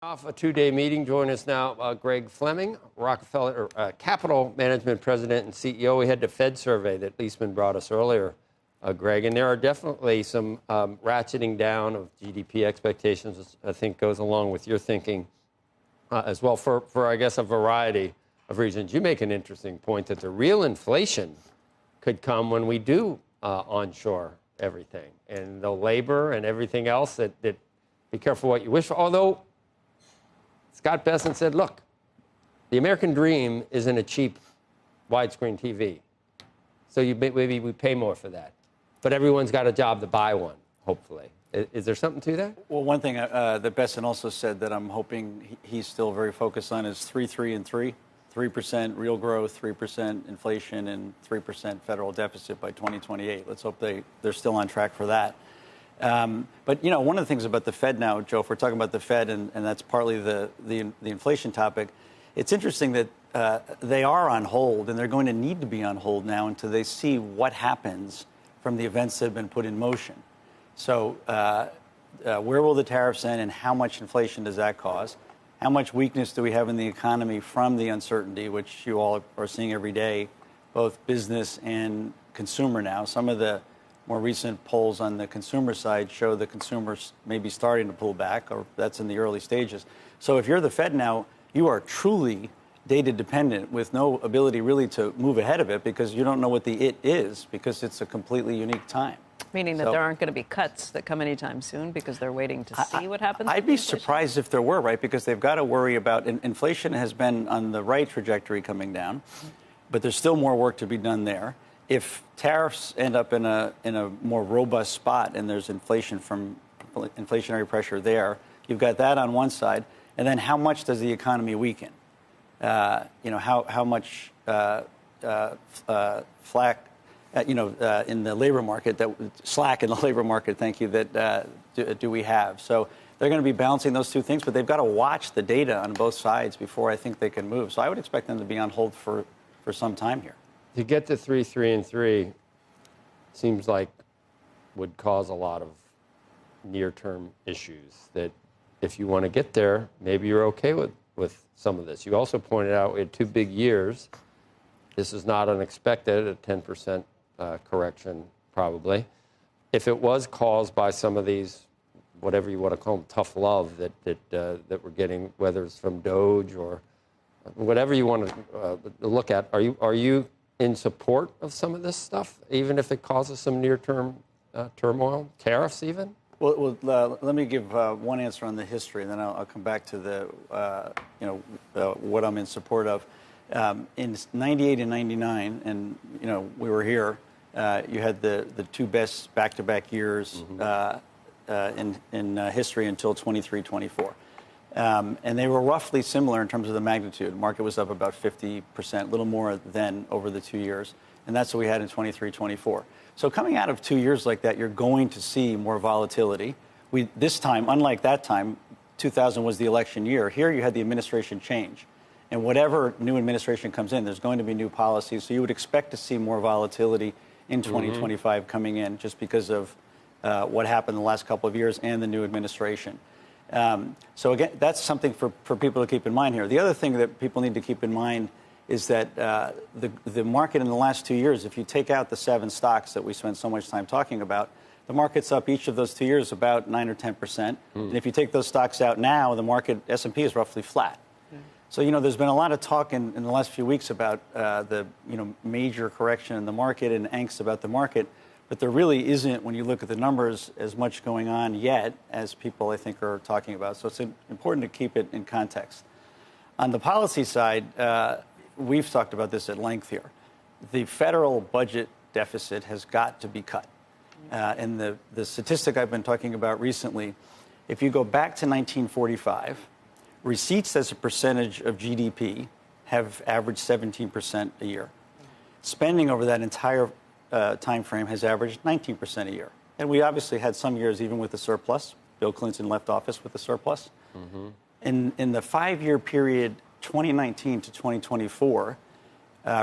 Off a two-day meeting. Join us now, Greg Fleming, Rockefeller Capital Management President and CEO. We had the Fed survey that Leisman brought us earlier, Greg, and there are definitely some ratcheting down of GDP expectations, which I think goes along with your thinking as well for, I guess, a variety of reasons. You make an interesting point that the real inflation could come when we do onshore everything, and the labor and everything else that be careful what you wish for. Although Scott Bessent said, look, the American dream isn't a cheap widescreen TV. So maybe we pay more for that. But everyone's got a job to buy one, hopefully. Is there something to that? Well, one thing that Bessent also said that I'm hoping he's still very focused on is 3, 3, and 3. 3% real growth, 3% inflation, and 3% federal deficit by 2028. Let's hope they're still on track for that. But, you know, one of the things about the Fed now, Joe, if we're talking about the Fed, and that's partly the inflation topic, it's interesting that they are on hold, and they're going to need to be on hold now until they see what happens from the events that have been put in motion. So where will the tariffs end, and how much inflation does that cause? How much weakness do we have in the economy from the uncertainty, which you all are seeing every day, both business and consumer now? Some of the more recent polls on the consumer side show the consumers may be starting to pull back, or that's in the early stages. So if you're the Fed now, you are truly data dependent with no ability really to move ahead of it because you don't know what the it is because it's a completely unique time. Meaning that there aren't going to be cuts that come anytime soon because they're waiting to see what happens? I'd be surprised if there were, right? Because they've got to worry about inflation has been on the right trajectory coming down, but there's still more work to be done there. If tariffs end up in a more robust spot and there's inflation from inflationary pressure there, you've got that on one side. And then how much does the economy weaken? You know, how much flack, in the labor market, slack in the labor market, thank you, that do we have? So they're going to be balancing those two things, but they've got to watch the data on both sides before I think they can move. So I would expect them to be on hold for some time here. To get to 3, 3, and 3 seems like would cause a lot of near-term issues that if you want to get there, maybe you're okay with some of this. You also pointed out we had 2 big years. This is not unexpected, a 10% correction probably. If it was caused by some of these, whatever you want to call them, tough love that we're getting, whether it's from Doge or whatever you want to look at, are you in support of some of this stuff, even if it causes some near-term turmoil, tariffs even? Well, let me give one answer on the history, and then I'll come back to the, what I'm in support of. In 98 and 99, and, we were here, you had the 2 best back-to-back years in history until 23-24. And they were roughly similar in terms of the magnitude. The market was up about 50%, a little more than over the 2 years. And that's what we had in 23-24. So coming out of 2 years like that, you're going to see more volatility. This time, unlike that time, 2000 was the election year. Here you had the administration change. And whatever new administration comes in, there's going to be new policies. So you would expect to see more volatility in 2025 coming in just because of what happened in the last couple of years and the new administration. So again, that's something for people to keep in mind here. The other thing that people need to keep in mind is that the market in the last 2 years, if you take out the 7 stocks that we spent so much time talking about, the market's up each of those 2 years about 9 or 10%. And if you take those stocks out now, the market S&P is roughly flat. So, there's been a lot of talk in the last few weeks about the major correction in the market and angst about the market. But there really isn't, when you look at the numbers, as much going on yet as people, I think, are talking about. So it's important to keep it in context. On the policy side, we've talked about this at length here. The federal budget deficit has got to be cut. And the statistic I've been talking about recently, if you go back to 1945, receipts as a percentage of GDP have averaged 17% a year. Spending over that entire time frame has averaged 19% a year. And we obviously had some years even with a surplus. Bill Clinton left office with a surplus. In the 5-year period, 2019 to 2024,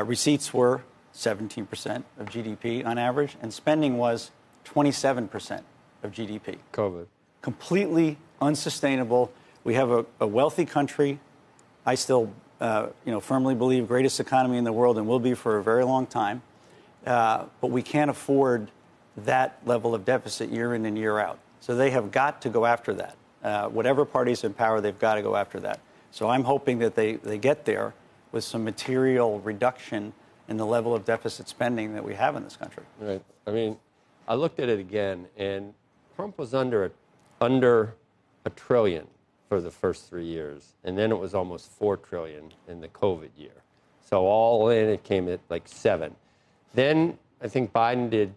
receipts were 17% of GDP on average, and spending was 27% of GDP. COVID. Completely unsustainable. We have a wealthy country. I still, firmly believe greatest economy in the world and will be for a very long time. But we can't afford that level of deficit year in and year out. So they have got to go after that. Whatever party's in power, they've got to go after that. So I'm hoping that they get there with some material reduction in the level of deficit spending that we have in this country. Right. I mean, I looked at it again, and Trump was under a trillion for the first 3 years, and then it was almost $4 trillion in the COVID year. So all in, it came at like 7. Then I think Biden did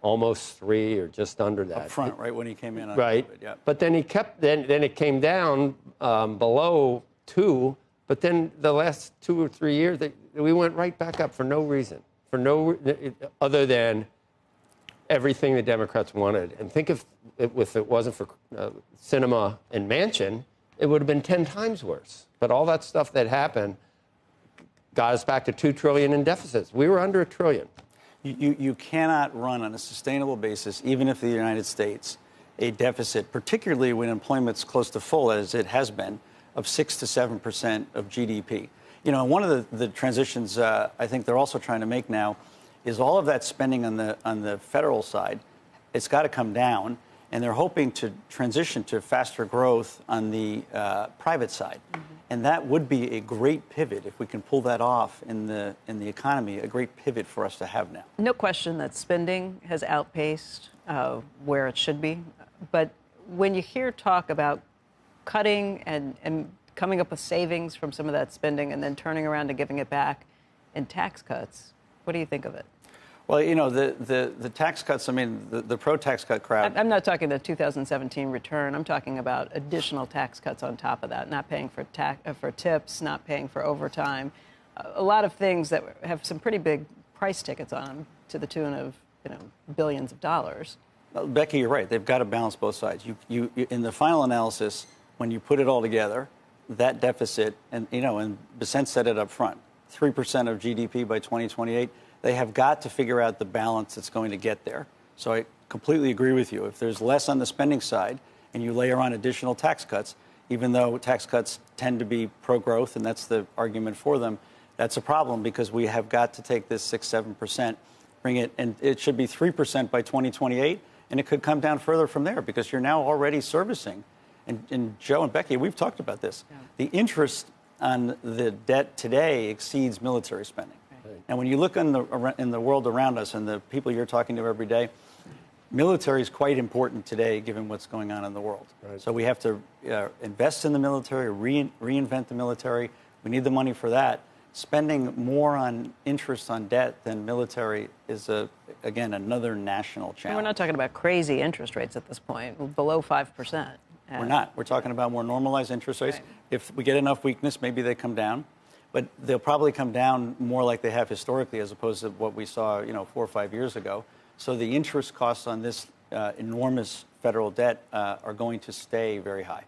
almost 3 or just under that. Up front, right, when he came in on right. COVID, yeah. But then then it came down below 2, but then the last 2 or 3 years, we went right back up for no reason, other than everything the Democrats wanted. And think if it wasn't for Sinema and Manchin, it would have been 10 times worse. But all that stuff that happened got us back to $2 trillion in deficits. We were under $1 trillion. You cannot run on a sustainable basis, even if the United States, a deficit, particularly when employment's close to full, as it has been, of 6 to 7% of GDP. You know, one of the transitions I think they're also trying to make now is all of that spending on the federal side, it's got to come down, and they're hoping to transition to faster growth on the private side. Mm-hmm. And that would be a great pivot if we can pull that off in the economy, a great pivot for us to have now. No question that spending has outpaced where it should be. But when you hear talk about cutting and coming up with savings from some of that spending and then turning around and giving it back in tax cuts, what do you think of it? Well, you know, the tax cuts, I mean, the pro-tax cut crowd. I'm not talking the 2017 return. I'm talking about additional tax cuts on top of that, not paying for tips, not paying for overtime. A lot of things that have some pretty big price tickets on them to the tune of, billions of dollars. Becky, you're right. They've got to balance both sides. You in the final analysis, when you put it all together, that deficit, and, and Besant said it up front, 3% of GDP by 2028, they have got to figure out the balance that's going to get there. So I completely agree with you. If there's less on the spending side and you layer on additional tax cuts, even though tax cuts tend to be pro-growth, and that's the argument for them, that's a problem because we have got to take this 6-7%, bring it, and it should be 3% by 2028, and it could come down further from there because you're now already servicing. And Joe and Becky, we've talked about this. Yeah. The interest on the debt today exceeds military spending. And when you look in the world around us and the people you're talking to every day, military is quite important today given what's going on in the world. Right. So we have to invest in the military, reinvent the military. We need the money for that. Spending more on interest on debt than military is, again, another national challenge. And we're not talking about crazy interest rates at this point, below 5%. We're not. We're talking about more normalized interest rates. Right. If we get enough weakness, maybe they come down. But they'll probably come down more like they have historically as opposed to what we saw, 4 or 5 years ago. So the interest costs on this enormous federal debt are going to stay very high.